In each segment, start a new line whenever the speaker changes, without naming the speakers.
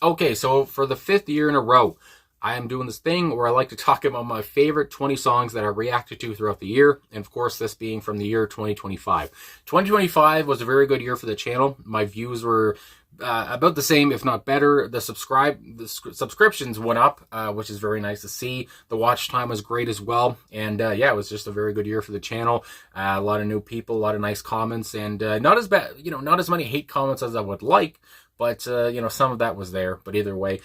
Okay, so for the 5th year in a row, I am doing this thing where I like to talk about my favorite 20 songs that I reacted to throughout the year, and of course, this being from the year 2025. 2025 was a very good year for the channel. My views were about the same, if not better. The subscriptions went up, which is very nice to see. The watch time was great as well, and yeah, it was just a very good year for the channel. A lot of new people, a lot of nice comments, and not as bad, not as many hate comments as I would like. But, some of that was there. But either way,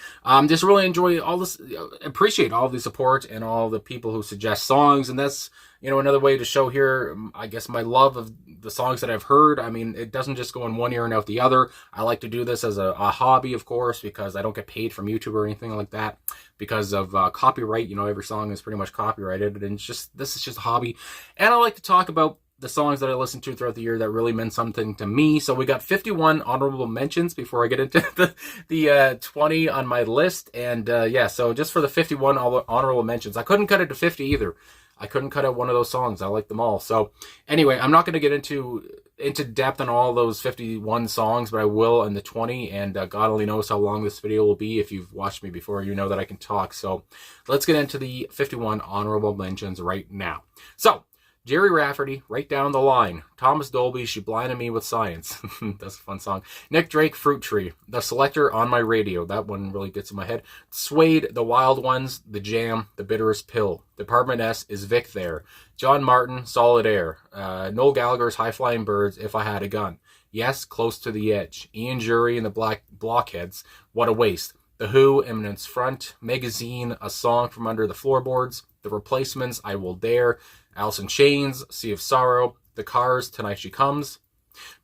just really enjoy all this, appreciate all the support and all the people who suggest songs. And that's, another way to show here, I guess, my love of the songs that I've heard. I mean, it doesn't just go in one ear and out the other. I like to do this as a hobby, of course, because I don't get paid from YouTube or anything like that because of copyright. Every song is pretty much copyrighted. And this is just a hobby. And I like to talk about the songs that I listened to throughout the year that really meant something to me. So we got 51 honorable mentions before I get into the 20 on my list. And yeah, so just for the 51 honorable mentions, I couldn't cut it to 50 either. I couldn't cut out one of those songs. I like them all. So anyway, I'm not going to get into depth on all those 51 songs, but I will in the 20. And God only knows how long this video will be. If you've watched me before, you know that I can talk. So let's get into the 51 honorable mentions right now. So Jerry Rafferty, Right Down the Line. Thomas Dolby, She Blinded Me with Science. That's a fun song. Nick Drake, Fruit Tree. The Selector, On My Radio. That one really gets in my head. Suede, The Wild Ones. The Jam, The Bitterest Pill. Department S, Is Vic There? John Martin, Solid Air. Noel Gallagher's High Flying Birds, If I Had a Gun. Yes, Close to the Edge. Ian Jury and the Black Blockheads, What a Waste. The Who, Eminence Front. Magazine, A Song from Under the Floorboards. The Replacements, I Will Dare. Alice in Chains, Sea of Sorrow. The Cars, Tonight She Comes.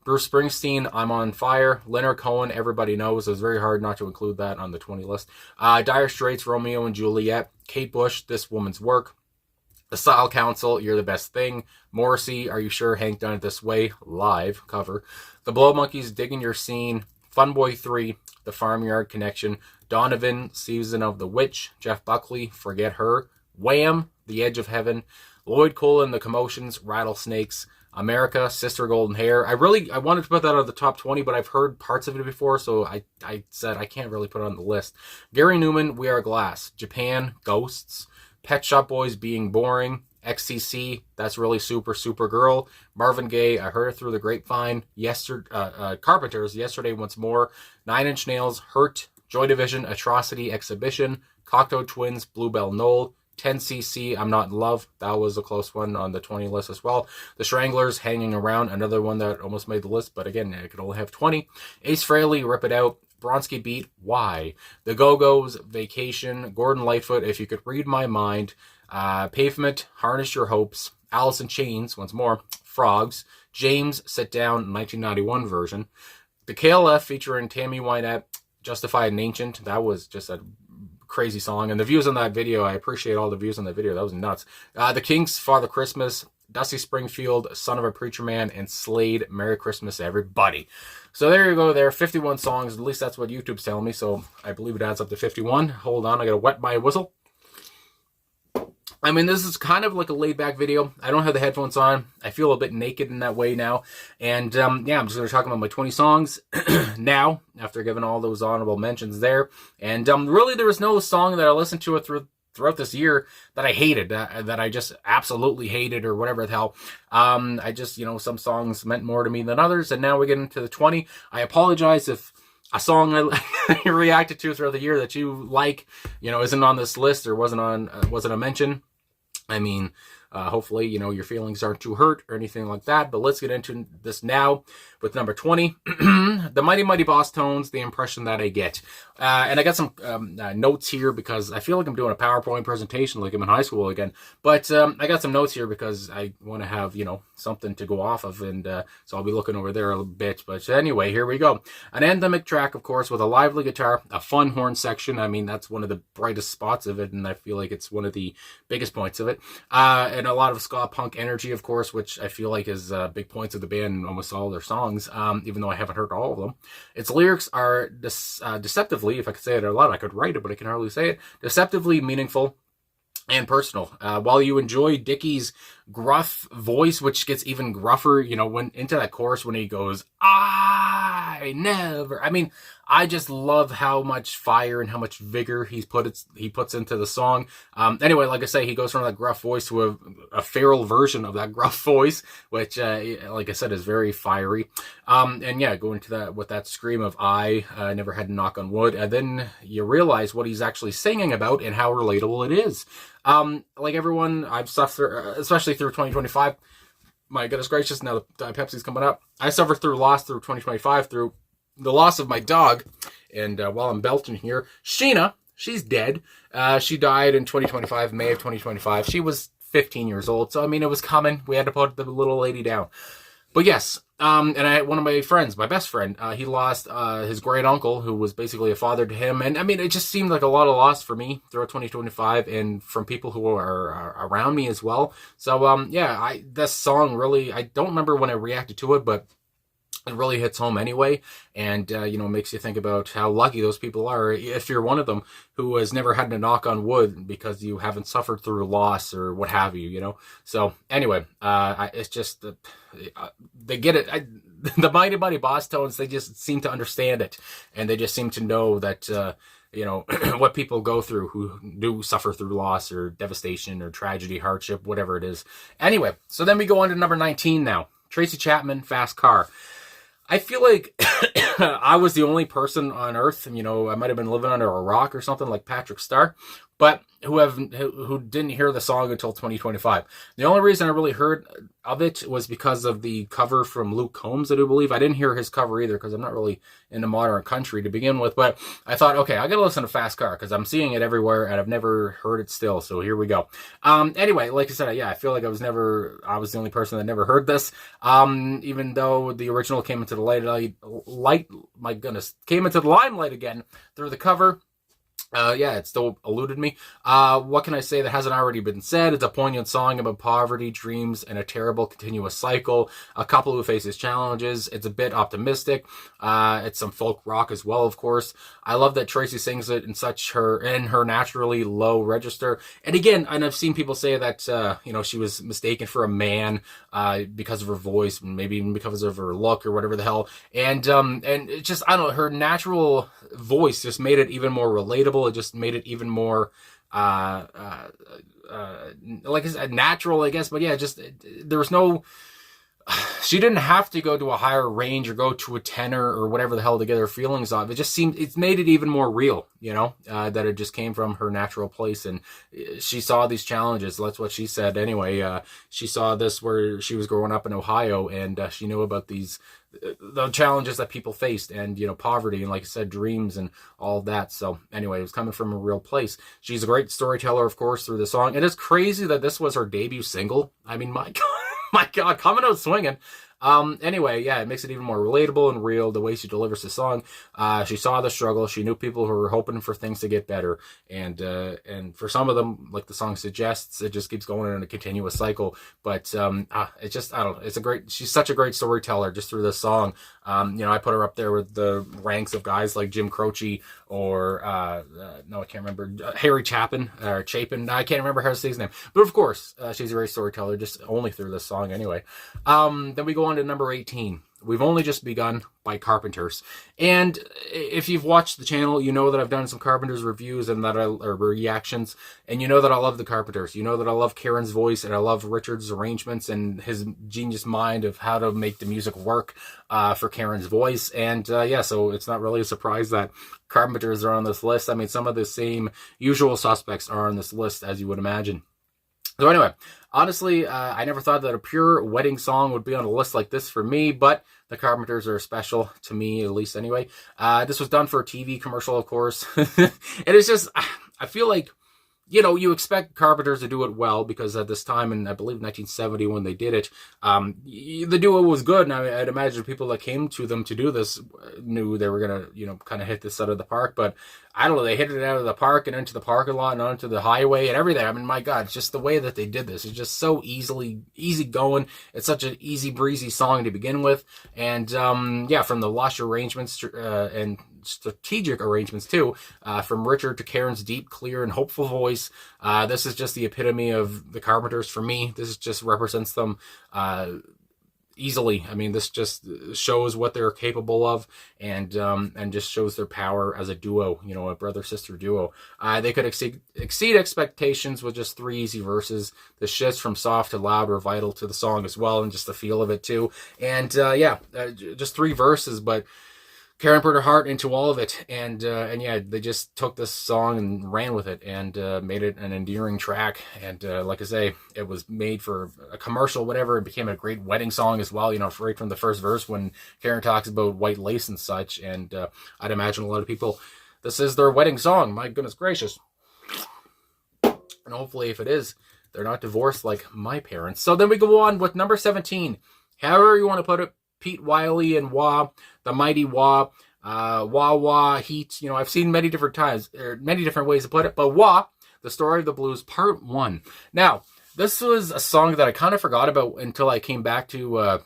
Bruce Springsteen, I'm on Fire. Leonard Cohen, Everybody Knows. It was very hard not to include that on the 20 list. Dire Straits, Romeo and Juliet. Kate Bush, This Woman's Work. The Style Council, You're the Best Thing. Morrissey, Are You Sure Hank Done It This Way? Live cover. The Blow Monkeys, Digging Your Scene. Funboy 3, The Farmyard Connection. Donovan, Season of the Witch. Jeff Buckley, Forget Her. Wham, The Edge of Heaven. Lloyd Cole and the Commotions, Rattlesnakes. America, Sister Golden Hair. I wanted to put that on the top 20, but I've heard parts of it before, so I said I can't really put it on the list. Gary Newman, We Are Glass. Japan, Ghosts. Pet Shop Boys, Being Boring. XCC, That's Really Super, Supergirl. Marvin Gaye, I Heard It Through the Grapevine. Carpenters, Yesterday Once More. Nine Inch Nails, Hurt. Joy Division, Atrocity Exhibition. Cocteau Twins, Bluebell Knoll. 10cc, I'm Not in Love. That was a close one on the 20 list as well. The Stranglers, Hanging Around. Another one that almost made the list, but again, I could only have 20. Ace Frehley, Rip It Out. Bronski Beat, Why? The Go-Go's, Vacation. Gordon Lightfoot, If You Could Read My Mind. Pavement, Harness Your Hopes. Alice in Chains, once more. Frogs. James, Sit Down, 1991 version. The KLF featuring Tammy Wynette, Justified and Ancient. That was just a crazy song. And the views on that video, I appreciate all the views on that video. That was nuts. The Kinks, Father Christmas. Dusty Springfield, Son of a Preacher Man, and Slade, Merry Christmas, Everybody. So there you go there, 51 songs. At least that's what YouTube's telling me, so I believe it adds up to 51. Hold on, I gotta wet my whistle. I mean, this is kind of like a laid-back video. I don't have the headphones on. I feel a bit naked in that way now. And, yeah, I'm just going to talk about my 20 songs now, after giving all those honorable mentions there. And really, there was no song that I listened to throughout this year that I hated, that I just absolutely hated or whatever the hell. I just, some songs meant more to me than others. And now we get into the 20. I apologize if a song I reacted to throughout the year that you like, isn't on this list or wasn't a mention. I mean, hopefully, your feelings aren't too hurt or anything like that. But let's get into this now with number 20. The Mighty Mighty Boss Tones, The Impression That I Get. And I got some notes here because I feel like I'm doing a PowerPoint presentation like I'm in high school again. But I got some notes here because I want to have, something to go off of. And so I'll be looking over there a little bit. But anyway, here we go. An anthemic track, of course, with a lively guitar, a fun horn section. I mean, that's one of the brightest spots of it. And I feel like it's one of the biggest points of it. And a lot of ska punk energy, of course, which I feel like is big points of the band in almost all their songs, even though I haven't heard all of them. Its lyrics are deceptively, if I could say it out loud, I could write it, but I can hardly say it, deceptively meaningful and personal. While you enjoy Dickie's gruff voice, which gets even gruffer, when into that chorus when he goes, I never. I mean, I just love how much fire and how much vigor he puts into the song. Anyway, like I say, he goes from that gruff voice to a feral version of that gruff voice, which, like I said, is very fiery. And yeah, going to that with that scream of I never had to knock on wood, and then you realize what he's actually singing about and how relatable it is. Like everyone, I've suffered, especially through 2025. My goodness gracious, now the Pepsi's coming up. I suffered through loss through 2025 through the loss of my dog. And while I'm belching here, Sheena, she's dead. She died in 2025, May of 2025. She was 15 years old. So, I mean, it was coming. We had to put the little lady down. But yes, and I had one of my friends, my best friend, he lost his great uncle, who was basically a father to him. And I mean, it just seemed like a lot of loss for me throughout 2025 and from people who are around me as well. So, yeah, this song really, I don't remember when I reacted to it, but it really hits home anyway, and makes you think about how lucky those people are if you're one of them who has never had to knock on wood because you haven't suffered through loss or what have you. So anyway, it's just they get it. The Mighty Mighty Boss Tones, they just seem to understand it, and they just seem to know that what people go through who do suffer through loss or devastation or tragedy, hardship, whatever it is. Anyway, so then we go on to number 19 now. Tracy Chapman, Fast Car. I feel like I was the only person on earth, I might have been living under a rock or something like Patrick Starr, but who didn't hear the song until 2025. The only reason I really heard of it was because of the cover from Luke Combs, I do believe. I didn't hear his cover either because I'm not really into modern country to begin with, but I thought, okay, I gotta listen to Fast Car because I'm seeing it everywhere and I've never heard it still, so here we go. Anyway, like I said, yeah, I feel like I was the only person that never heard this, even though the original came into the limelight again through the cover. It still eluded me. What can I say that hasn't already been said? It's a poignant song about poverty, dreams, and a terrible continuous cycle. A couple who faces challenges. It's a bit optimistic. It's some folk rock as well, of course. I love that Tracy sings it in her naturally low register. And again, and I've seen people say that, she was mistaken for a man, because of her voice, maybe even because of her look or whatever the hell. And it's just, I don't know, her natural voice just made it even more relatable. It just made it even more, like I said, natural, I guess. But yeah, there was no, she didn't have to go to a higher range or go to a tenor or whatever the hell to get her feelings off. It's made it even more real, that it just came from her natural place. And she saw these challenges. That's what she said anyway. She saw this where she was growing up in Ohio, and she knew about the challenges that people faced, and poverty, and like I said, dreams and all that. So anyway, it was coming from a real place. She's a great storyteller, of course, through the song. It is crazy that this was her debut single. I mean, my God, coming out swinging. Anyway, yeah, it makes it even more relatable and real, the way she delivers the song. She saw the struggle. She knew people who were hoping for things to get better. And for some of them, like the song suggests, it just keeps going in a continuous cycle. But, it's just, I don't know, she's such a great storyteller just through this song. I put her up there with the ranks of guys like Jim Croce or, no, I can't remember, Harry Chapin, or Chapin. I can't remember how to say his name. But of course, she's a great storyteller, just only through this song anyway. Then we go on to number 18. We've Only Just Begun by Carpenters. And if you've watched the channel, you know that I've done some Carpenters reviews and or reactions, and you know that I love the Carpenters. You know that I love Karen's voice, and I love Richard's arrangements and his genius mind of how to make the music work for Karen's voice. And so it's not really a surprise that Carpenters are on this list. I mean, some of the same usual suspects are on this list, as you would imagine. So anyway, honestly, I never thought that a pure wedding song would be on a list like this for me, but the Carpenters are special to me, at least anyway. This was done for a TV commercial, of course. And it's just, I feel like, you expect Carpenters to do it well, because at this time, in I believe 1970 when they did it, the duo was good, and I'd imagine people that came to them to do this knew they were gonna, kind of hit this out of the park. But I don't know, they hit it out of the park and into the parking lot and onto the highway and everything. I mean, my God, it's just the way that they did this. It's just so easy going. It's such an easy breezy song to begin with. And yeah, from the lush arrangements and strategic arrangements too, from Richard to Karen's deep, clear, and hopeful voice. This is just the epitome of the Carpenters for me. This just represents them easily. I mean, this just shows what they're capable of, and just shows their power as a duo, you know, a brother-sister duo. They could exceed expectations with just 3 easy verses. The shifts from soft to loud were vital to the song as well, and just the feel of it too. And yeah, just 3 verses, but Karen put her heart into all of it, and yeah, they just took this song and ran with it, and made it an endearing track. And like I say, it was made for a commercial, whatever. It became a great wedding song as well, you know, right from the first verse when Karen talks about white lace and such. And I'd imagine a lot of people, this is their wedding song. My goodness gracious. And hopefully, if it is, they're not divorced like my parents. So then we go on with number 17. However you want to put it, Pete Wiley and Wah, the mighty Wah, Wah Heat. You know, I've seen many different times, or many different ways to put it, but Wah, the Story of the Blues, Part 1. Now, this was a song that I kind of forgot about until I came back to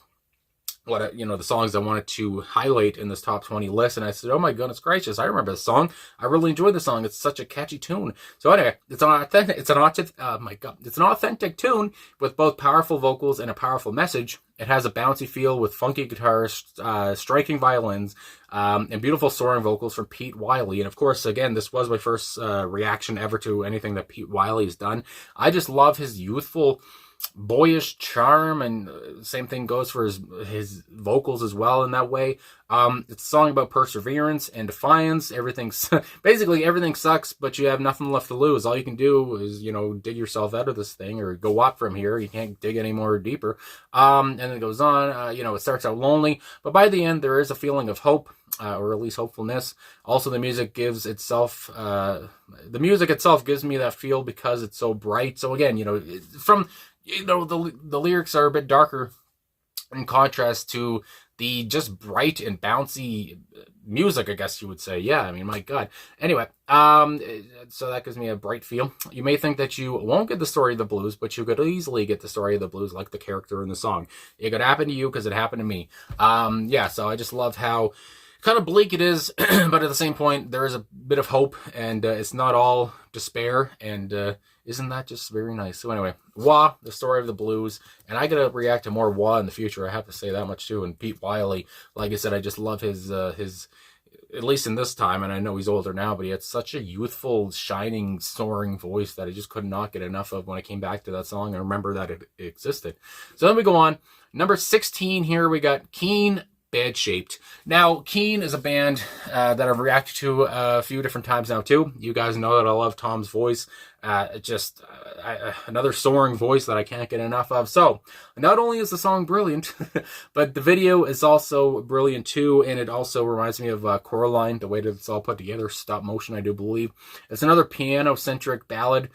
the songs I wanted to highlight in this top 20 list, and I said, oh my goodness gracious, I remember this song. I really enjoyed the song. It's such a catchy tune. So anyway, it's an authentic tune with both powerful vocals and a powerful message. It has a bouncy feel with funky guitars, striking violins, and beautiful soaring vocals from Pete Wiley. And of course, again, this was my first reaction ever to anything that Pete Wiley has done. I just love his youthful, boyish charm, and same thing goes for his vocals as well in that way. It's a song about perseverance and defiance. Basically everything sucks, but you have nothing left to lose. All you can do is, you know, dig yourself out of this thing, or go up from here. You can't dig any more deeper. And then it goes on, you know, it starts out lonely, but by the end there is a feeling of hope, or at least hopefulness. Also, the music itself gives me that feel because it's so bright. So again, you know, the lyrics are a bit darker in contrast to the just bright and bouncy music, I guess you would say. Yeah, I mean, my God. Anyway, so that gives me a bright feel. You may think that you won't get the story of the blues, but you could easily get the story of the blues like the character in the song. It could happen to you because it happened to me. Yeah, so I just love how kind of bleak it is, but at the same point, there is a bit of hope, and it's not all despair, and isn't that just very nice? So anyway, Wah, the Story of the Blues, and I gotta react to more Wah in the future, I have to say that much too. And Pete Wiley, like I said, I just love his at least in this time, and I know he's older now, but he had such a youthful, shining, soaring voice that I just could not get enough of when I came back to that song and remember that it existed. So then we go on. Number 16 here, we got Keane, Bad Shaped. Now, Keane is a band that I've reacted to a few different times now too. You guys know that I love Tom's voice. Another soaring voice that I can't get enough of. So, not only is the song brilliant, but the video is also brilliant too, and it also reminds me of Coraline, the way that it's all put together, stop motion, I do believe. It's another piano-centric ballad,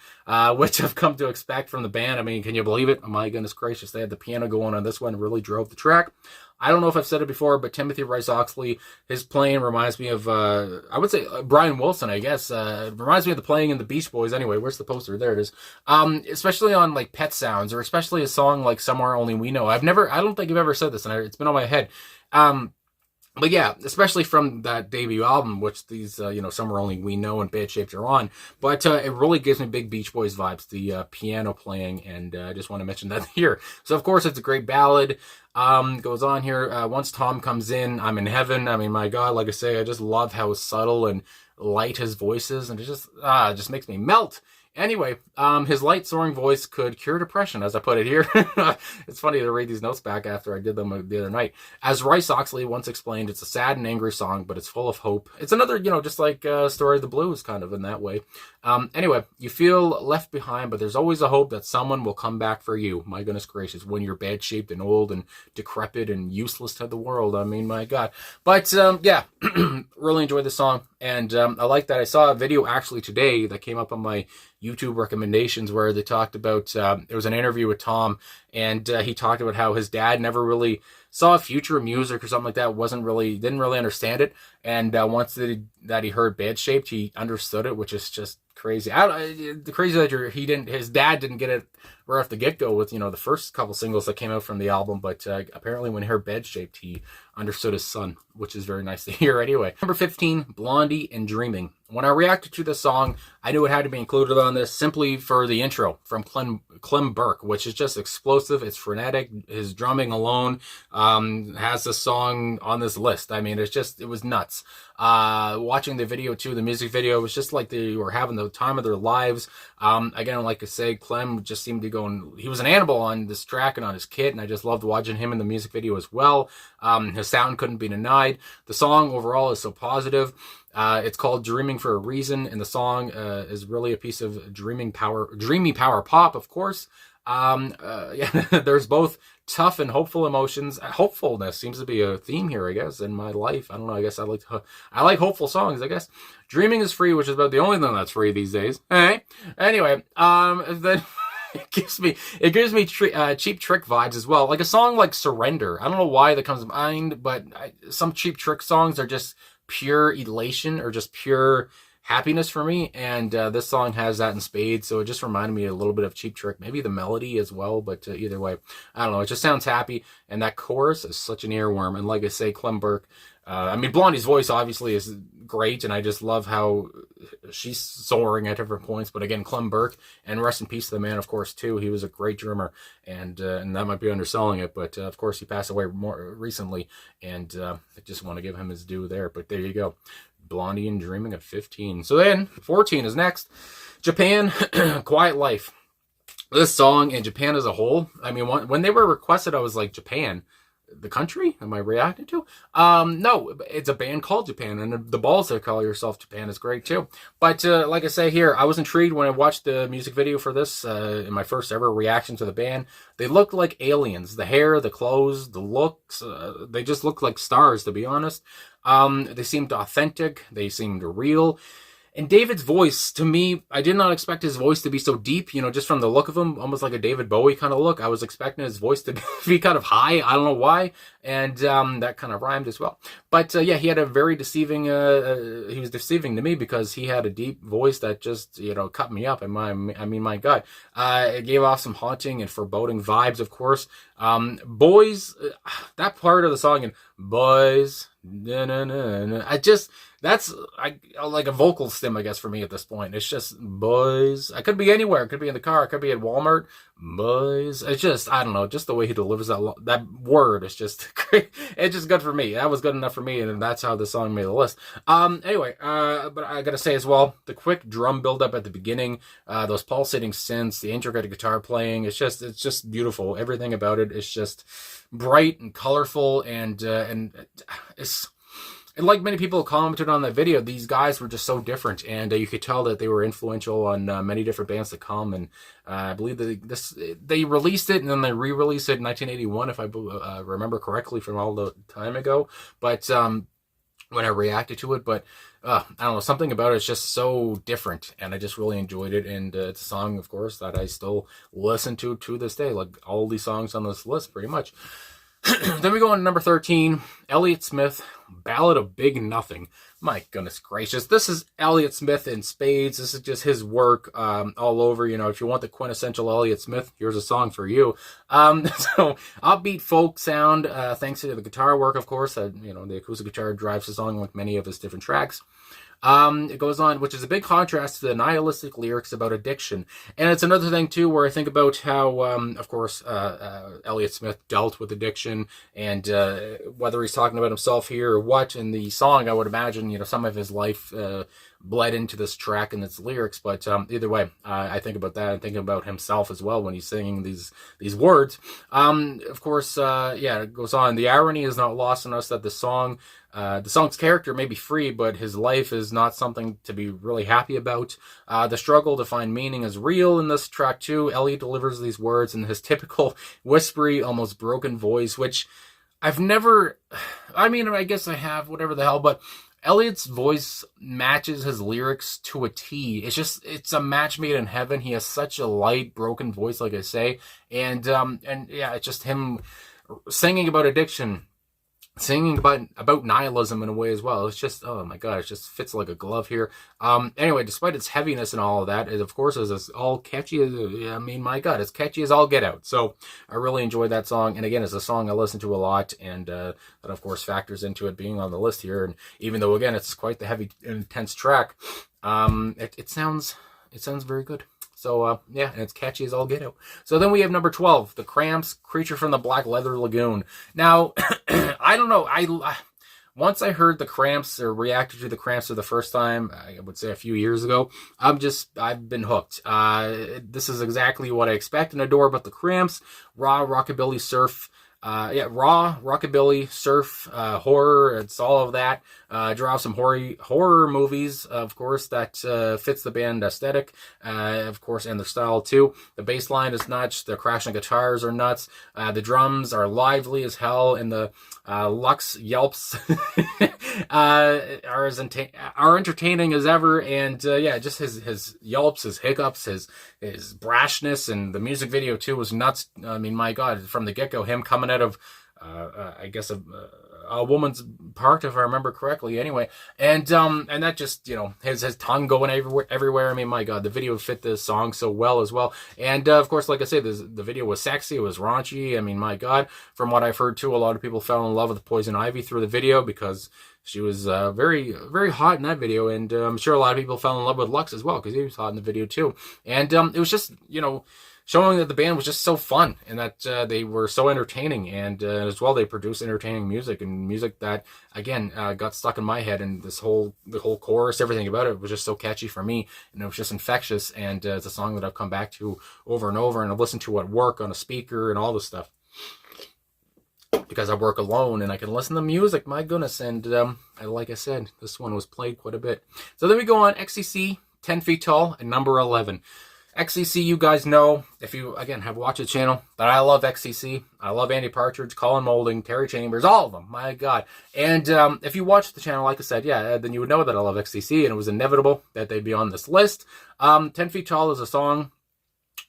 which I've come to expect from the band. I mean, can you believe it? Oh my goodness gracious, they had the piano going on this one, really drove the track. I don't know if I've said it before, but Timothy Rice Oxley, his playing reminds me of, I would say, Brian Wilson, I guess. It reminds me of the playing in the Beach Boys. Anyway, where's the poster? There it is. Especially on, like, Pet Sounds, or especially a song like Somewhere Only We Know. I don't think I've ever said this, and it's been on my head. But yeah, especially from that debut album, which these, Somewhere Only We Know and Bad Shaped are on. But it really gives me big Beach Boys vibes, the piano playing, and I just want to mention that here. So, of course, it's a great ballad. Goes on here. Once Tom comes in, I'm in heaven. I mean, my God, like I say, I just love how subtle and light his voice is, and it just makes me melt. Anyway, his light soaring voice could cure depression, as I put it here. It's funny to read these notes back after I did them the other night. As Rice Oxley once explained, it's a sad and angry song, but it's full of hope. It's another, just like Story of the Blues, kind of in that way. Anyway, you feel left behind, but there's always a hope that someone will come back for you. My goodness gracious, when you're bad-shaped and old and decrepit and useless to the world. I mean, my God. But, yeah, really enjoyed the song. And I like that I saw a video actually today that came up on my YouTube recommendations where they talked about, there was an interview with Tom, and he talked about how his dad never really saw Future music or something like that, didn't really understand it. And once that he heard Bad Shaped, he understood it, which is just crazy. The crazy that his dad didn't get it right off the get-go with, the first couple singles that came out from the album, but apparently when he heard Bad Shaped, he understood his son, which is very nice to hear anyway. Number 15, Blondie and Dreaming. When I reacted to this song, I knew it had to be included on this simply for the intro from Clem Burke, which is just explosive. It's frenetic. His drumming alone has the song on this list. I mean, it was nuts. Watching the video too, the music video, was just like they were having the time of their lives. Again, like I say, Clem just seemed to go, and he was an animal on this track and on his kit, and I just loved watching him in the music video as well. His sound couldn't be denied. The song overall is so positive. It's called Dreaming for a reason, and the song is really a piece of dreamy power pop, of course. Yeah, there's both tough and hopeful emotions. Hopefulness seems to be a theme here, I guess, in my life. I don't know. I guess I like hopeful songs, I guess. Dreaming is free, which is about the only thing that's free these days. Hey, anyway, then it gives me Cheap Trick vibes as well. Like a song like Surrender. I don't know why that comes to mind, but some Cheap Trick songs are just pure elation or just pure happiness for me, and this song has that in spades, so it just reminded me a little bit of Cheap Trick, maybe the melody as well, but either way, I don't know, it just sounds happy, and that chorus is such an earworm. And like I say, Clem Burke, Blondie's voice obviously is great, and I just love how she's soaring at different points, but again, Clem Burke, and rest in peace to the man, of course, too. He was a great drummer, and that might be underselling it, but of course, he passed away more recently, and I just want to give him his due there, but there you go. Blondie and Dreaming at 15. So then, 14 is next. Japan, Quiet Life. This song and Japan as a whole, I mean, when they were requested, I was like, Japan? The country? Am I reacting to? No, it's a band called Japan, and the balls to call yourself Japan is great too. But like I say here, I was intrigued when I watched the music video for this in my first ever reaction to the band. They looked like aliens. The hair, the clothes, the looks, they just looked like stars, to be honest. They seemed authentic. They seemed real. And David's voice, to me, I did not expect his voice to be so deep, just from the look of him, almost like a David Bowie kind of look. I was expecting his voice to be kind of high. I don't know why. And that kind of rhymed as well. But yeah, he had a very deceiving, he was deceiving to me because he had a deep voice that just, cut me up. And my God, it gave off some haunting and foreboding vibes, of course. Boys, that part of the song, and boys, that's like a vocal stim, I guess, for me at this point. It's just boys. I could be anywhere. It could be in the car. I could be at Walmart. Boys. It's just, I don't know, just the way he delivers that word is just great. It's just good for me. That was good enough for me, and that's how the song made the list. Anyway, but I gotta say as well, the quick drum buildup at the beginning, those pulsating synths, the intricate guitar playing, it's just beautiful. Everything about it is just bright and colorful, and it's. And like many people commented on that video, these guys were just so different, and you could tell that they were influential on many different bands to come. And I believe they released it and then they re-released it in 1981, if I remember correctly from all the time ago. But when I reacted to it, but I don't know, something about it is just so different, and I just really enjoyed it. And it's a song, of course, that I still listen to this day, like all these songs on this list, pretty much. Then we go on to number 13, Elliott Smith, Ballad of Big Nothing. My goodness gracious. This is Elliott Smith in spades. This is just his work all over. If you want the quintessential Elliott Smith, here's a song for you. So upbeat folk sound, thanks to the guitar work, of course. The acoustic guitar drives the song like many of his different tracks. It goes on, which is a big contrast to the nihilistic lyrics about addiction. And it's another thing, too, where I think about how, of course, Elliott Smith dealt with addiction, and whether he's talking about himself here or what. In the song, I would imagine, some of his life bled into this track and its lyrics. But either way, I think about that and thinking about himself as well when he's singing these words. Of course, it goes on. The irony is not lost on us that the song's character may be free, but his life is not something to be really happy about. The struggle to find meaning is real in this track too. Elliott delivers these words in his typical whispery, almost broken voice, which I've never, I guess I have, whatever the hell, but Elliott's voice matches his lyrics to a T. It's a match made in heaven. He has such a light, broken voice, like I say. And yeah, it's just him singing about addiction, singing about nihilism in a way as well. It's just, oh my god, it just fits like a glove here. Anyway, despite its heaviness and all of that, it of course is all catchy as, I mean, my god, it's catchy as all get out. So I really enjoyed that song, and again, it's a song I listen to a lot, and that of course factors into it being on the list here. And even though again it's quite the heavy, intense track, it sounds very good. So, yeah, and it's catchy as all get out. So then we have number 12, The Cramps, Creature from the Black Leather Lagoon. Now, I don't know, once I heard the Cramps, or reacted to the Cramps for the first time, I would say a few years ago, I've been hooked. This is exactly what I expect and adore about the Cramps. Raw rockabilly surf, raw rockabilly surf, horror, it's all of that. Draw some horror movies, of course, that fits the band aesthetic, of course, and the style too. The bass line is nuts, the crashing guitars are nuts, the drums are lively as hell, and the Lux yelps are entertaining as ever. And yeah, just his yelps, his hiccups, his brashness, and the music video too was nuts. I mean, my god, from the get-go, him coming out of I guess a woman's part, if I remember correctly, anyway, and that just, you know, his tongue going everywhere. I mean, my god, the video fit this song so well as well. And of course, like I said, the video was sexy, it was raunchy. I mean, my god, from what I've heard too, a lot of people fell in love with Poison Ivy through the video because she was very, very hot in that video, and I'm sure a lot of people fell in love with Lux as well because he was hot in the video too. And it was just, you know, showing that the band was just so fun, and that they were so entertaining, and as well they produced entertaining music, and music that again got stuck in my head, and the whole chorus, everything about it was just so catchy for me, and it was just infectious. And it's a song that I've come back to over and over, and I've listened to at work on a speaker and all this stuff because I work alone and I can listen to music, my goodness. And like I said, this one was played quite a bit. So then we go on XCC, 10 Feet Tall, and number 11. XCC, you guys know, if you, again, have watched the channel, that I love XCC. I love Andy Partridge, Colin Moulding, Terry Chambers, all of them. My God. And if you watch the channel, like I said, yeah, then you would know that I love XCC, and it was inevitable that they'd be on this list. 10 Feet Tall is a song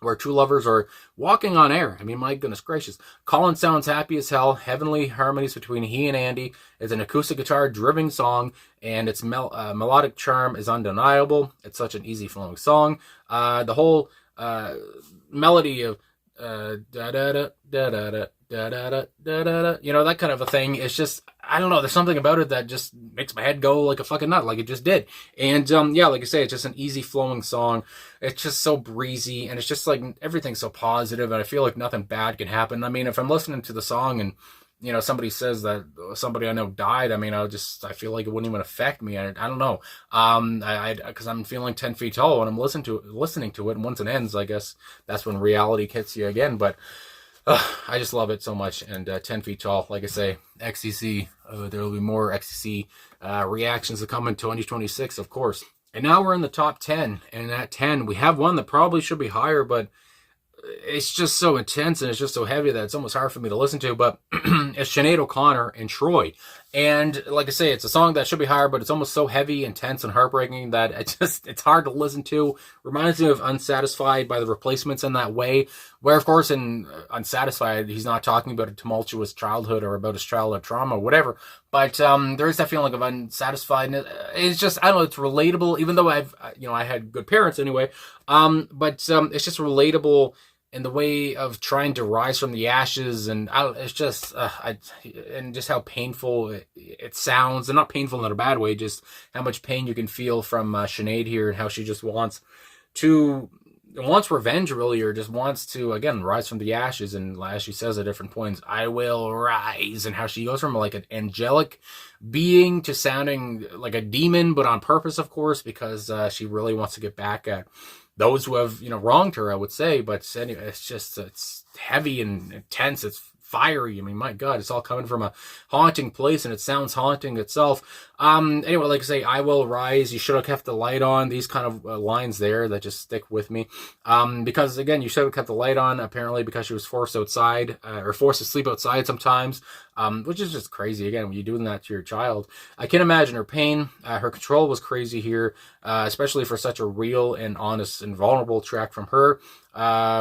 where two lovers are walking on air. I mean, my goodness gracious. Colin sounds happy as hell. Heavenly harmonies between he and Andy. It's an acoustic guitar driven song, and its melodic charm is undeniable. It's such an easy flowing song. The whole melody of da da da da da da da da da da, you know, that kind of a thing. It's just, I don't know, there's something about it that just makes my head go like a fucking nut, like it just did. And yeah, like I say, it's just an easy flowing song. It's just so breezy, and it's just like everything's so positive, and I feel like nothing bad can happen. I mean, if I'm listening to the song and, you know, somebody says that somebody I know died, I mean, I feel like it wouldn't even affect me. I don't know. Because I'm feeling 10 feet tall when I'm listening to it, and once it ends, I guess that's when reality hits you again. But I just love it so much. And 10 Feet Tall, like I say, XCC, there will be more XCC reactions to come in 2026, of course. And now we're in the top 10, and at 10, we have one that probably should be higher, but it's just so intense and it's just so heavy that it's almost hard for me to listen to. But it's Sinead O'Connor and Troy. And like I say, it's a song that should be higher, but it's almost so heavy, intense, and heartbreaking that it's hard to listen to. Reminds me of Unsatisfied by the Replacements in that way, where of course in Unsatisfied, he's not talking about a tumultuous childhood or about his childhood trauma or whatever. But there is that feeling of unsatisfied. It's just, I don't know, it's relatable, even though I had good parents anyway. But it's just relatable in the way of trying to rise from the ashes, and it's just and just how painful it sounds, and not painful in a bad way, just how much pain you can feel from Sinead here, and how she just wants revenge, really, or just wants to, again, rise from the ashes. And as she says at different points, I will rise, and how she goes from like an angelic being to sounding like a demon, but on purpose, of course, because she really wants to get back at those who have, wronged her, I would say. But anyway, it's heavy and intense. It's fiery. I mean, my God, it's all coming from a haunting place, and it sounds haunting itself. Anyway, like I say, I will rise. You should have kept the light on. These kind of lines there that just stick with me. Because again, you should have kept the light on, apparently, because she was forced outside, or forced to sleep outside sometimes, which is just crazy. Again, when you're doing that to your child, I can imagine her pain. Her control was crazy here, especially for such a real and honest and vulnerable track from her.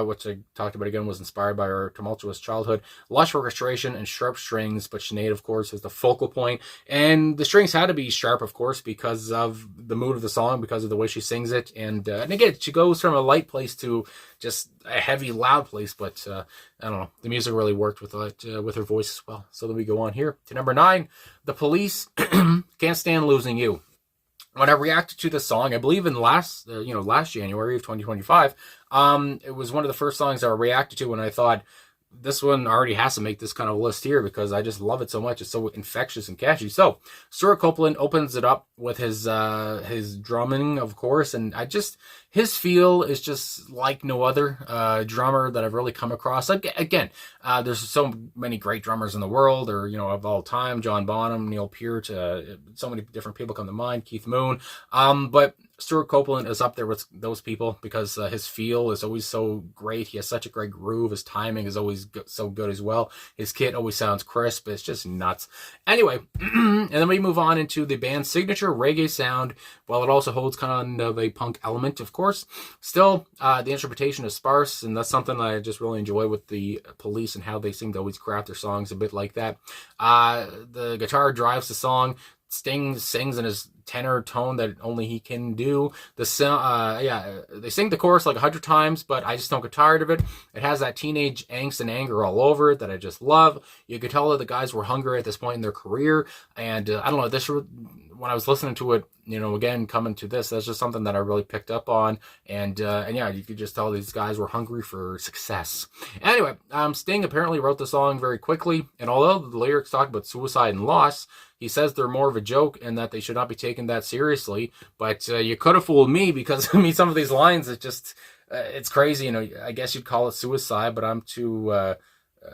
which I talked about again, was inspired by her tumultuous childhood. Lush orchestration and sharp strings, but Sinead, of course, is the focal point. And the strings had to be sharp, of course, because of the mood of the song, because of the way she sings it. And again, she goes from a light place to just a heavy, loud place, but I don't know. The music really worked with it, with her voice as well. So then we go on here to number 9, The Police, Can't Stand Losing You. When I reacted to this song, I believe in last January of 2025, it was one of the first songs I reacted to, and I thought, this one already has to make this kind of list here because I just love it so much. It's so infectious and catchy. So Stuart Copeland opens it up with his drumming, of course, and his feel is just like no other drummer that I've really come across. Again, there's so many great drummers in the world, or of all time: John Bonham, Neil Peart, so many different people come to mind, Keith Moon, but Stuart Copeland is up there with those people because his feel is always so great. He has such a great groove. His timing is always so good as well. His kit always sounds crisp. It's just nuts. Anyway, and then we move on into the band's signature reggae sound. While it also holds kind of a punk element, of course, still the instrumentation is sparse, and that's something I just really enjoy with the Police and how they seem to always craft their songs a bit like that. The guitar drives the song. Sting sings in his tenor tone that only he can do. They sing the chorus like 100 times, but I just don't get tired of it. It has that teenage angst and anger all over it that I just love. You could tell that the guys were hungry at this point in their career, and I don't know, when I was listening to it, again, coming to this, that's just something that I really picked up on. And yeah, you could just tell these guys were hungry for success. Anyway, Sting apparently wrote the song very quickly. And although the lyrics talk about suicide and loss, he says they're more of a joke and that they should not be taken that seriously. But you could have fooled me because, some of these lines, it's crazy. I guess you'd call it suicide, but I'm too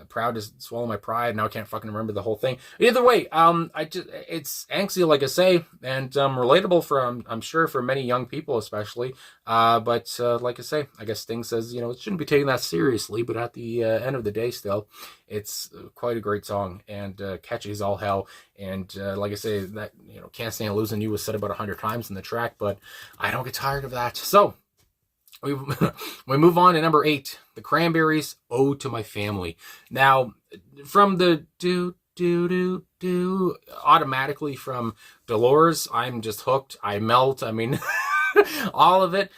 proud to swallow my pride. Now I can't fucking remember the whole thing. Either way, it's angsty, like I say, and relatable I'm sure for many young people especially. But like I say, I guess Sting says, it shouldn't be taken that seriously, but at the end of the day still, it's quite a great song and catchy as all hell. And like I say, that, Can't Stand Losing You was said about 100 times in the track, but I don't get tired of that. So we move on to number 8, The Cranberries, Ode to My Family. Now, from the automatically from Dolores, I'm just hooked. I melt. All of it.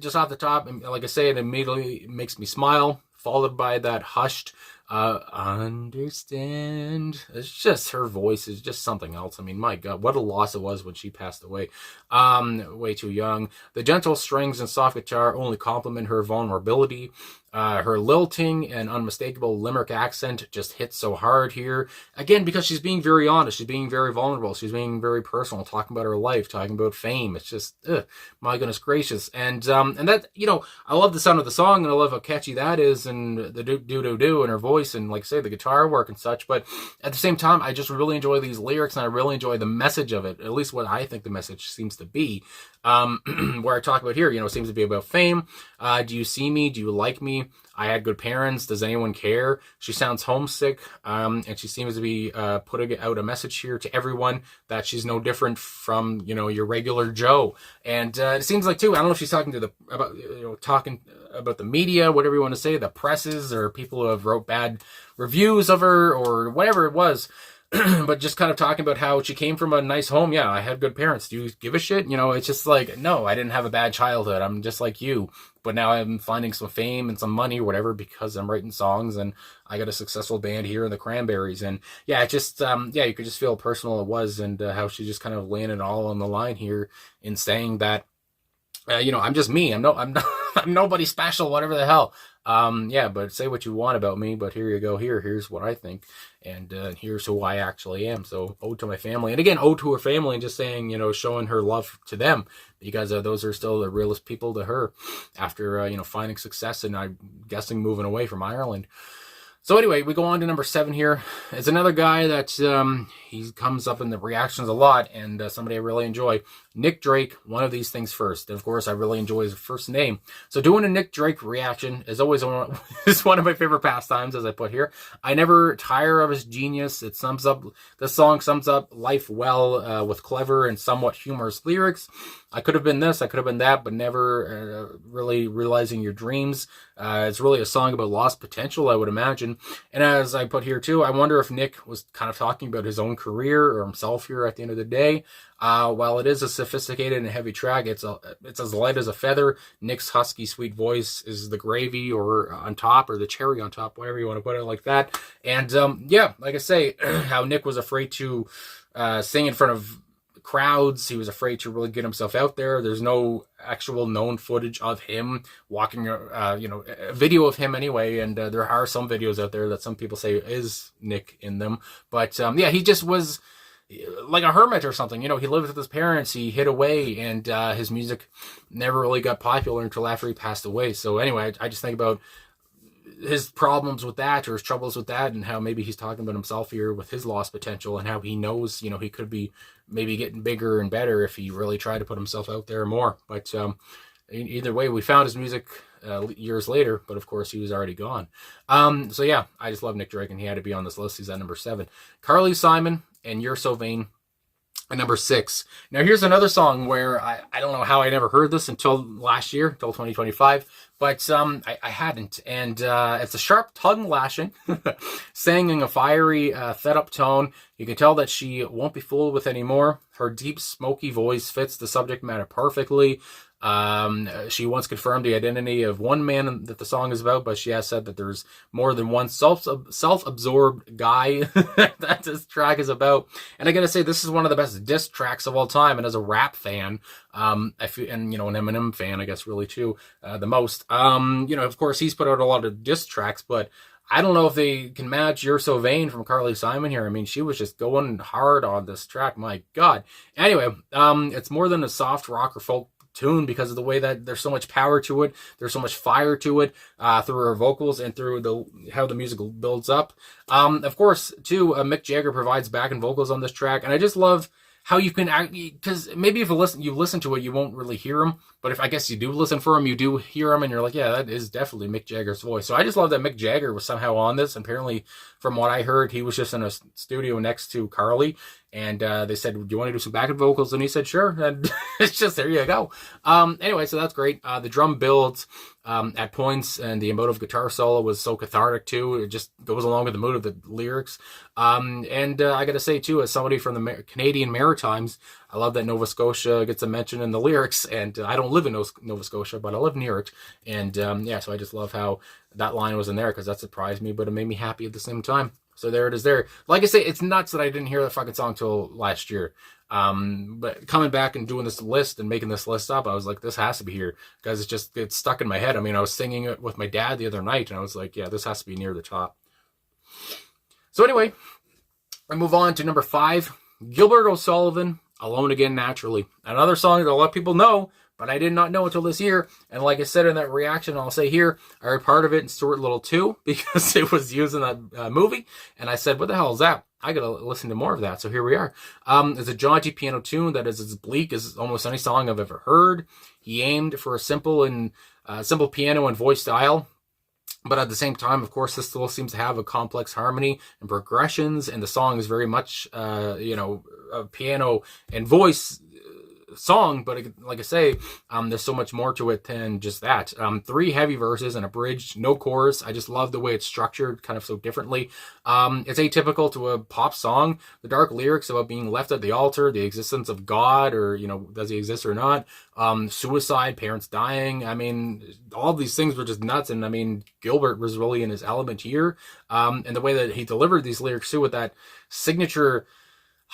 Just off the top, like I say, it immediately makes me smile, followed by that hushed understand. It's just, her voice is just something else. My God, what a loss it was when she passed away. Way too young. The gentle strings and soft guitar only complement her vulnerability. Her lilting and unmistakable Limerick accent just hits so hard here. Again, because she's being very honest. She's being very vulnerable. She's being very personal, talking about her life, talking about fame. It's just, my goodness gracious. And that, I love the sound of the song, and I love how catchy that is, and the do-do-do-do, and her voice, and like I say, the guitar work and such. But at the same time, I just really enjoy these lyrics, and I really enjoy the message of it, at least what I think the message seems to be. Where I talk about here, seems to be about fame. Do you see me? Do you like me? I had good parents. Does anyone care? She sounds homesick, and she seems to be putting out a message here to everyone that she's no different from, your regular Joe. And it seems like, too, I don't know if she's talking about the media, whatever you want to say, the presses, or people who have wrote bad reviews of her, or whatever it was. But just kind of talking about how she came from a nice home. Yeah, I had good parents. Do you give a shit? It's just like, no, I didn't have a bad childhood. I'm just like you. But now I'm finding some fame and some money or whatever because I'm writing songs, and I got a successful band here in the Cranberries. And yeah, it just, you could just feel how personal it was, and how she just kind of laying it all on the line here in saying that, I'm just me. I'm I'm nobody special, whatever the hell. But say what you want about me, but here you go. Here's what I think, and here's who I actually am. So, ode to my family, and again, ode to her family, and just saying, showing her love to them, because those are still the realest people to her after finding success, and I'm guessing moving away from Ireland. So anyway, we go on to number 7 here. It's another guy that he comes up in the reactions a lot, and somebody I really enjoy. Nick Drake, one of these things first. And of course, I really enjoy his first name. So doing a Nick Drake reaction is always is one of my favorite pastimes, as I put here. I never tire of his genius. This song sums up life well, with clever and somewhat humorous lyrics. I could have been this, I could have been that, but never really realizing your dreams. It's really a song about lost potential, I would imagine. And as I put here too, I wonder if Nick was kind of talking about his own career or himself here at the end of the day. While it is a sophisticated and heavy track, it's as light as a feather. Nick's husky, sweet voice is the gravy or on top, or the cherry on top, whatever you want to put it, like that. And yeah, like I say, how Nick was afraid to sing in front of crowds. He was afraid to really get himself out there. There's no actual known footage of him walking, a video of him anyway. And there are some videos out there that some people say is Nick in them. But yeah, he just was like a hermit or something. He lived with his parents, he hid away, and his music never really got popular until after he passed away. So anyway, I just think about his problems with that, or his troubles with that, and how maybe he's talking about himself here with his lost potential, and how he knows, he could be maybe getting bigger and better if he really tried to put himself out there more. But either way, we found his music years later, but of course he was already gone. So yeah, I just love Nick Drake, and he had to be on this list. He's at number 7. Carly Simon and You're So Vain at number 6. Now here's another song where I don't know how I never heard this until last year, until 2025, but I hadn't. And it's a sharp tongue lashing, singing a fiery, fed up tone. You can tell that she won't be fooled with anymore. Her deep, smoky voice fits the subject matter perfectly. She once confirmed the identity of one man that the song is about, but she has said that there's more than one self-absorbed guy that this track is about. And I gotta say, this is one of the best diss tracks of all time. And as a rap fan, I feel, and an Eminem fan, I guess, really too, the most. Of course, he's put out a lot of diss tracks, but I don't know if they can match You're So Vain from Carly Simon here. I mean, she was just going hard on this track. My God. Anyway, it's more than a soft rock or folk tune because of the way that there's so much power to it. There's so much fire to it, through her vocals and through how the music builds up. Of course, too, Mick Jagger provides backing vocals on this track, and I just love how you can act, because maybe if you listen to it, you won't really hear him. But if I guess you do listen for him, you do hear him, and you're like, yeah, that is definitely Mick Jagger's voice. So I just love that Mick Jagger was somehow on this. Apparently, from what I heard, he was just in a studio next to Carly, and they said, do you want to do some backing vocals? And he said, sure. And it's just, there you go. Anyway, so that's great. The drum builds at points, and the emotive guitar solo was so cathartic too. It just goes along with the mood of the lyrics. I gotta say too, as somebody from the Canadian Maritimes, I love that Nova Scotia gets a mention in the lyrics, and I don't live in Nova Scotia, but I live near it. And so I just love how that line was in there, because that surprised me, but it made me happy at the same time. So there it is there. Like I say, it's nuts that I didn't hear the fucking song till last year. But coming back and doing this list and making this list up, I was like, this has to be here, because it's stuck in my head. I mean, I was singing it with my dad the other night, and I was like, yeah, this has to be near the top. So anyway, I move on to number 5, Gilbert O'Sullivan, Alone Again Naturally. Another song that a lot of people know, but I did not know until this year. And like I said in that reaction, I'll say here, I heard part of it in Stuart Little 2 because it was used in that movie. And I said, what the hell is that? I gotta listen to more of that. So here we are. It's a jaunty piano tune that is as bleak as almost any song I've ever heard. He aimed for a simple piano and voice style. But at the same time, of course, this still seems to have a complex harmony and progressions, and the song is very much, a piano and voice song, but like I say, there's so much more to it than just that. 3 heavy verses and a bridge, no chorus. I just love the way it's structured kind of so differently. It's atypical to a pop song. The dark lyrics about being left at the altar, the existence of God, or, does he exist or not? Suicide, parents dying. I mean, all these things were just nuts. And I mean, Gilbert was really in his element here. And the way that he delivered these lyrics too, with that signature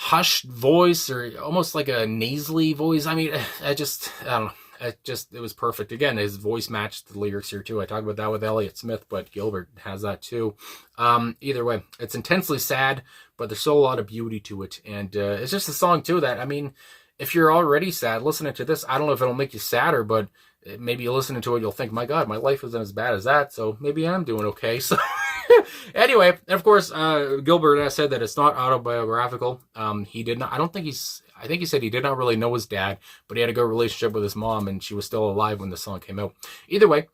hushed voice, or almost like a nasally voice. I mean, I don't know. It was perfect. Again, his voice matched the lyrics here too. I talked about that with Elliott Smith, but Gilbert has that too. Either way, it's intensely sad, but there's still a lot of beauty to it. And it's just a song too that, I mean, if you're already sad, listening to this, I don't know if it'll make you sadder, but maybe you listening to it, you'll think, my God, my life isn't as bad as that, so maybe I'm doing okay. So anyway, and of course, Gilbert has said that it's not autobiographical. He did not, I don't think I think he said he did not really know his dad, but he had a good relationship with his mom, and she was still alive when the song came out. Either way,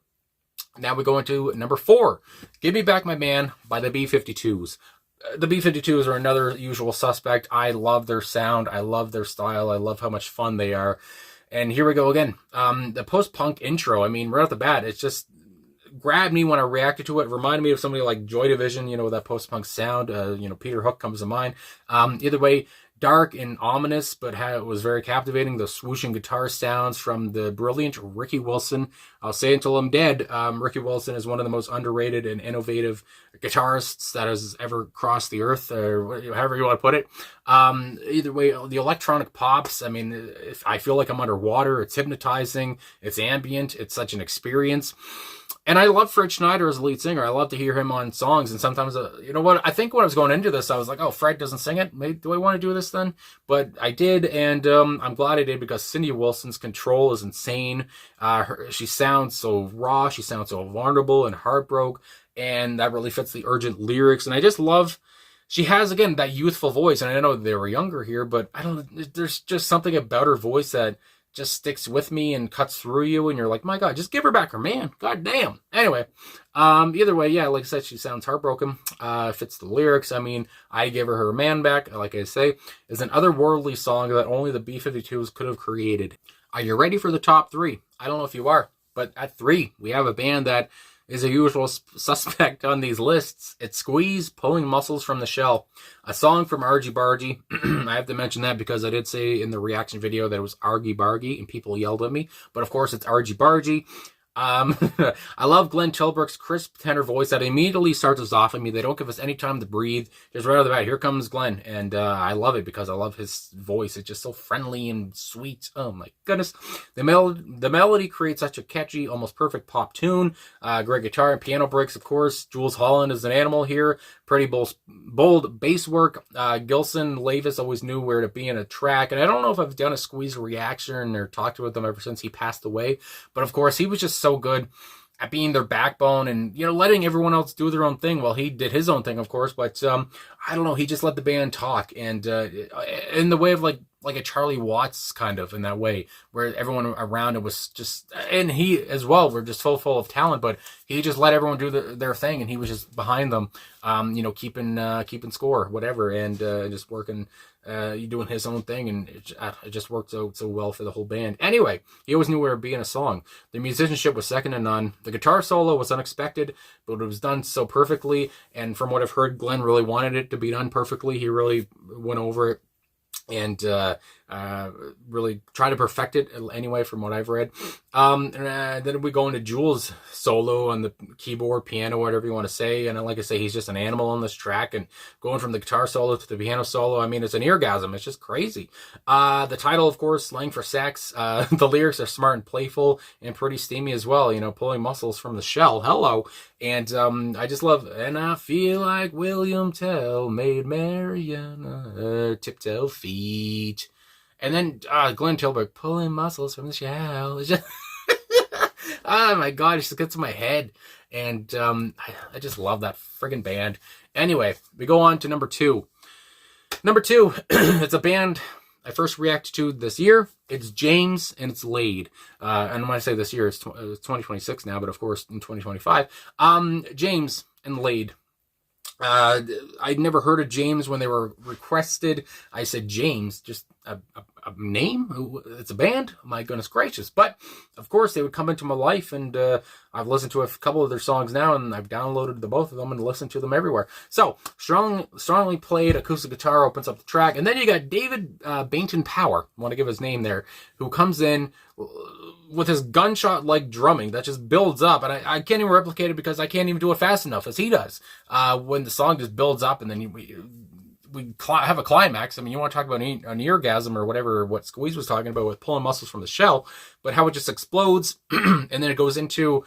now we go into number 4, Give Me Back My Man by the B-52s. The B-52s are another usual suspect. I love their sound. I love their style. I love how much fun they are. And here we go again. The post-punk intro, I mean, right off the bat, it's just grabbed me when I reacted to it. It reminded me of somebody like Joy Division, you know, that post-punk sound. Peter Hook comes to mind. Either way, dark and ominous, but it was very captivating. The swooshing guitar sounds from the brilliant Ricky Wilson. I'll say until I'm dead, Ricky Wilson is one of the most underrated and innovative guitarists that has ever crossed the earth, or however you want to put it. Either way, the electronic pops, I mean, I feel like I'm underwater. It's hypnotizing. It's ambient. It's such an experience. And I love Fred Schneider as a lead singer. I love to hear him on songs. And sometimes, you know what? I think when I was going into this, I was like, oh, Fred doesn't sing it. Maybe, do I want to do this then? But I did. And I'm glad I did, because Cindy Wilson's control is insane. She sounds so raw. She sounds so vulnerable and heartbroken. And that really fits the urgent lyrics. And I just love, she has, again, that youthful voice. And I know they were younger here, but there's just something about her voice that just sticks with me and cuts through you, and you're like, my God, just give her back her man. God damn. Anyway, either way, yeah, like I said, she sounds heartbroken. Fits the lyrics. I mean, I give her man back, like I say, is an otherworldly song that only the B-52s could have created. Are you ready for the top 3? I don't know if you are, but at 3, we have a band that is a usual suspect on these lists. It's Squeeze, Pulling Muscles from the Shell, a song from Argy Bargy. I have to mention that because I did say in the reaction video that it was Argy Bargy, and people yelled at me. But of course, it's Argy Bargy. I love Glenn Tilbrook's crisp tenor voice that immediately starts us off. I mean, they don't give us any time to breathe. Just right out of the bat, here comes Glenn. And I love it because I love his voice. It's just so friendly and sweet. Oh my goodness. The melody creates such a catchy, almost perfect pop tune. Great guitar and piano breaks, of course. Jules Holland is an animal here. Pretty bold bass work. Gilson Lavis always knew where to be in a track. And I don't know if I've done a Squeeze reaction or talked with him ever since he passed away. But of course, he was just so good at being their backbone and, you know, letting everyone else do their own thing while he did his own thing, of course. But I don't know, he just let the band talk, and in the way of like a Charlie Watts kind of, in that way, where everyone around it was just, and he as well were just full of talent, but he just let everyone do their thing, and he was just behind them, keeping score, whatever, and just working, doing his own thing, and it just worked so well for the whole band. Anyway, he always knew where to be in a song. The musicianship was second to none. The guitar solo was unexpected, but it was done so perfectly, and from what I've heard, Glenn really wanted it to be done perfectly. He really went over it and really try to perfect it anyway, from what I've read. And then we go into Jules' solo on the keyboard, piano, whatever you want to say. And like I say, he's just an animal on this track. And going from the guitar solo to the piano solo, I mean, it's an eargasm. It's just crazy. The title, of course, Slang for Sex. The lyrics are smart and playful and pretty steamy as well. You know, pulling muscles from the shell. Hello. And I just love, and I feel like William Tell made Mariana tiptoe feet. And then Glenn Tilbrook, pulling muscles from the shell. It's just oh my God, it just gets in my head. And I just love that friggin' band. Anyway, we go on to number 2. Number 2, it's a band I first reacted to this year. It's James and it's Laid. And when I say this year, it's 2026 now, but of course in 2025. James and Laid. I'd never heard of James when they were requested. I said, James, just a name? It's a band? My goodness gracious. But, of course, they would come into my life, and I've listened to a couple of their songs now, and I've downloaded the both of them and listened to them everywhere. So, strongly played acoustic guitar opens up the track. And then you got David Bainton Power, I want to give his name there, who comes in with his gunshot-like drumming that just builds up. And I can't even replicate it because I can't even do it fast enough as he does. When the song just builds up and then we have a climax. I mean, you want to talk about an eargasm or whatever, what Squeeze was talking about with pulling muscles from the shell, but how it just explodes. And then it goes into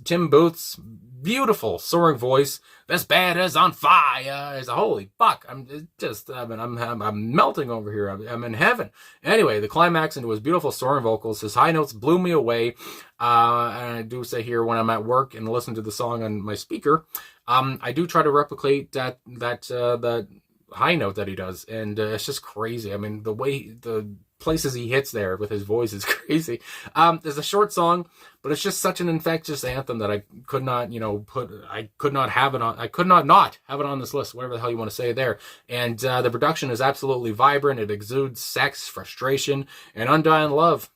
Tim Booth's beautiful soaring voice. This band is on fire. It's a holy fuck. I'm melting over here. I'm in heaven. Anyway, the climax into his beautiful soaring vocals, his high notes blew me away. And I do say here, when I'm at work and listen to the song on my speaker, I do try to replicate that high note that he does, and it's just crazy. I mean, the way the places he hits there with his voice is crazy. It's a short song, but it's just such an infectious anthem that I could not, I could not have it on. I could not have it on this list. Whatever the hell you want to say there. And the production is absolutely vibrant. It exudes sex, frustration, and undying love.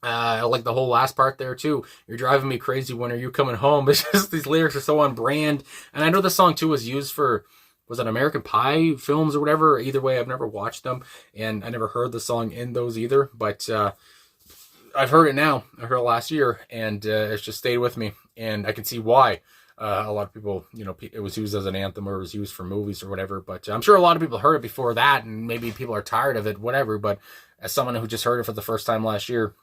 I like the whole last part there too. You're driving me crazy. When are you coming home? It's just, these lyrics are so on brand. And I know the song too was used for, was it American Pie films or whatever? Either way, I've never watched them, and I never heard the song in those either. But I've heard it now. I heard it last year, and it's just stayed with me. And I can see why a lot of people, it was used as an anthem or it was used for movies or whatever. But I'm sure a lot of people heard it before that, and maybe people are tired of it, whatever. But as someone who just heard it for the first time last year,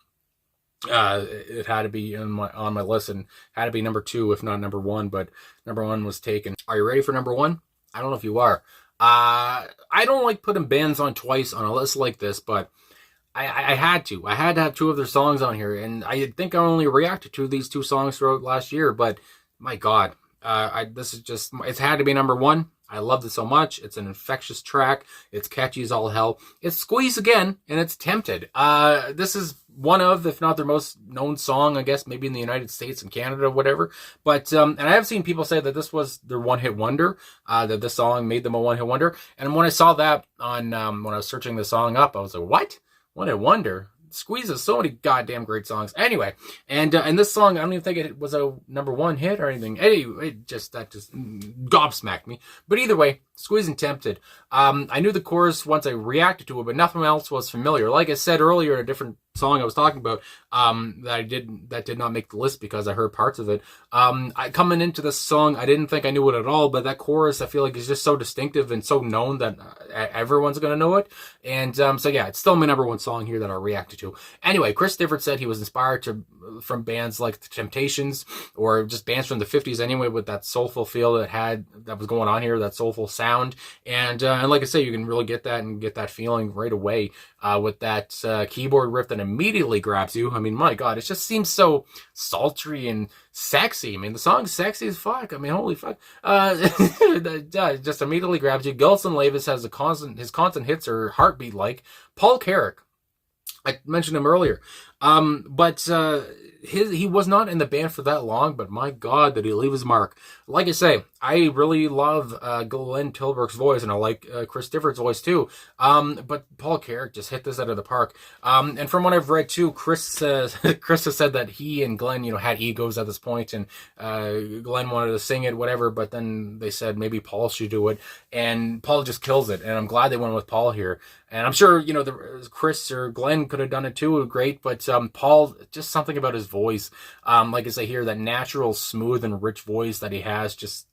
it had to be on my list, and had to be number 2, if not number 1. But number 1 was taken. Are you ready for number 1? I don't know if you are. I don't like putting bands on twice on a list like this, but I had to. I had to have 2 of their songs on here, and I think I only reacted to these 2 songs throughout last year. But my God, this is just, it's had to be number 1. I loved it so much. It's an infectious track. It's catchy as all hell. It's Squeeze again, and it's Tempted. This is one of, if not their most known song, I guess, maybe in the United States and Canada, whatever. But, and I have seen people say that this was their one-hit wonder, that this song made them a one-hit wonder. And when I saw that on, when I was searching the song up, I was like, what? One-hit wonder? Squeeze has so many goddamn great songs. Anyway, and this song, I don't even think it was a number 1 hit or anything. Anyway, that just gobsmacked me. But either way, Squeeze and Tempted. I knew the chorus once I reacted to it, but nothing else was familiar. Like I said earlier in a different song I was talking about, that did not make the list because I heard parts of it. Coming into this song, I didn't think I knew it at all, but that chorus I feel like is just so distinctive and so known that everyone's gonna know it. And so yeah, it's still my number 1 song here that I reacted to. Anyway, Chris Difford said he was inspired from bands like the Temptations, or just bands from the 50s anyway, with that soulful feel that was going on here, that soulful sound. And like I say, you can really get that and get that feeling right away with that keyboard riff that immediately grabs you. I mean, my God, it just seems so sultry and sexy. I mean, the song's sexy as fuck. I mean, holy fuck. It just immediately grabs you. Gilson Lavis has his constant hits are heartbeat like. Paul Carrick, I mentioned him earlier. But he was not in the band for that long, but my God, did he leave his mark. Like I say, I really love Glenn Tilbrook's voice, and I like Chris Difford's voice too. But Paul Carrick just hit this out of the park. And from what I've read too, Chris has said that he and Glenn, had egos at this point, and Glenn wanted to sing it, whatever, but then they said maybe Paul should do it, and Paul just kills it, and I'm glad they went with Paul here. And I'm sure, Chris or Glenn could have done it too, great, but Paul, just something about his voice, like I say here, that natural, smooth, and rich voice that he has, just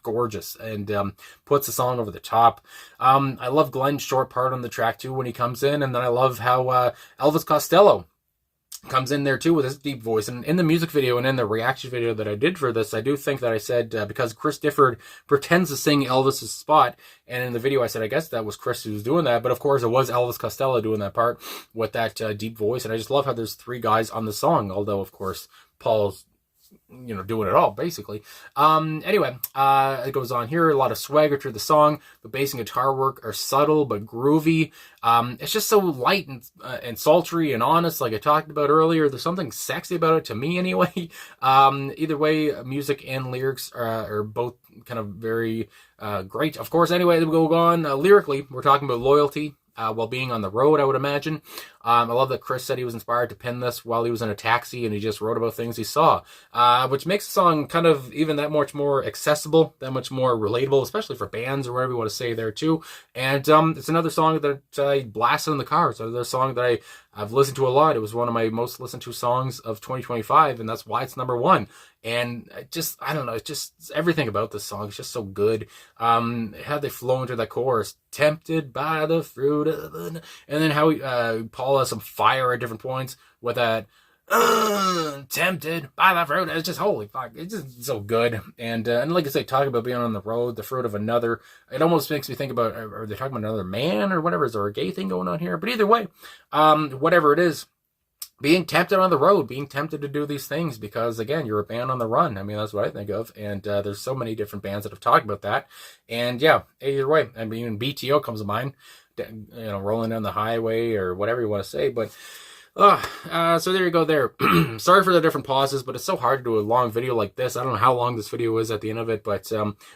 gorgeous, and puts the song over the top. I love Glenn's short part on the track too when he comes in, and then I love how Elvis Costello comes in there too with his deep voice. And in the music video and in the reaction video that I did for this, I do think that I said, because Chris Difford pretends to sing Elvis's spot, and in the video I said, I guess that was Chris who was doing that, but of course it was Elvis Costello doing that part with that deep voice. And I just love how there's 3 guys on the song, although of course Paul's doing it all, basically. Anyway, it goes on here. A lot of swagger to the song. The bass and guitar work are subtle but groovy. It's just so light and sultry and honest, like I talked about earlier. There's something sexy about it, to me anyway. Either way, music and lyrics are both kind of very great. Of course, anyway, we go on. Lyrically, we're talking about loyalty. While being on the road, I would imagine. I love that Chris said he was inspired to pen this while he was in a taxi, and he just wrote about things he saw, which makes the song kind of even that much more accessible, that much more relatable, especially for bands or whatever you want to say there too. And it's another song that I blasted in the car. It's another song that I've listened to a lot. It was one of my most listened to songs of 2025, and that's why it's number 1. And I don't know, it's just everything about this song is just so good. How they flow into that chorus, tempted by the fruit of the... And then how Paul has some fire at different points with that, tempted by the fruit. It's just, holy fuck, it's just so good. And like I say, talking about being on the road, the fruit of another, it almost makes me think about, are they talking about another man or whatever? Is there a gay thing going on here? But either way, whatever it is, being tempted on the road, being tempted to do these things because, again, you're a band on the run. I mean, that's what I think of. And there's so many different bands that have talked about that. And yeah, either way, I mean, BTO comes to mind, rolling down the highway or whatever you want to say. But so there you go there. Sorry for the different pauses, but it's so hard to do a long video like this. I don't know how long this video is at the end of it, but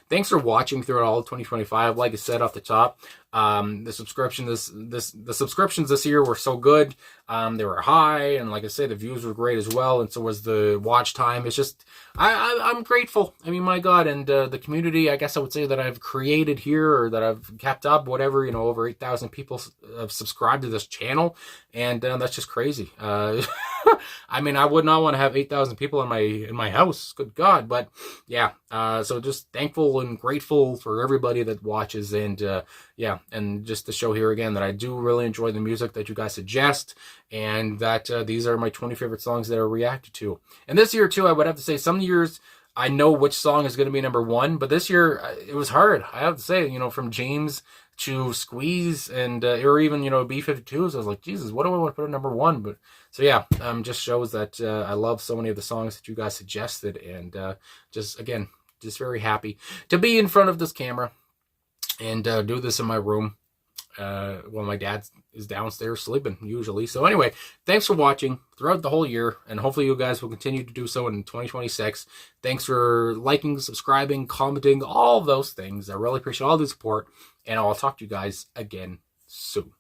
thanks for watching throughout all of 2025. Like I said off the top, the subscriptions this year were so good. They were high, and like I say, the views were great as well, and so was the watch time. It's just, I'm grateful. I mean, my God, and the community, I guess I would say, that I've created here, or that I've kept up, whatever, over 8,000 people have subscribed to this channel, and that's just crazy. I mean, I would not want to have 8,000 people in my house, good God, but yeah, so just thankful and grateful for everybody that watches, and yeah, and just to show here again that I do really enjoy the music that you guys suggest, and that these are my 20 favorite songs that are reacted to. And this year too, I would have to say, some years I know which song is going to be number one, but this year it was hard. I have to say, from James to Squeeze, and or even B-52s, I was like, Jesus, what do I want to put at number one? But so yeah, just shows that I love so many of the songs that you guys suggested, and just very happy to be in front of this camera and do this in my room while my dad is downstairs sleeping usually. So anyway, thanks for watching throughout the whole year, and hopefully you guys will continue to do so in 2026. Thanks for liking, subscribing, commenting, all of those things. I really appreciate all the support, and I'll talk to you guys again soon.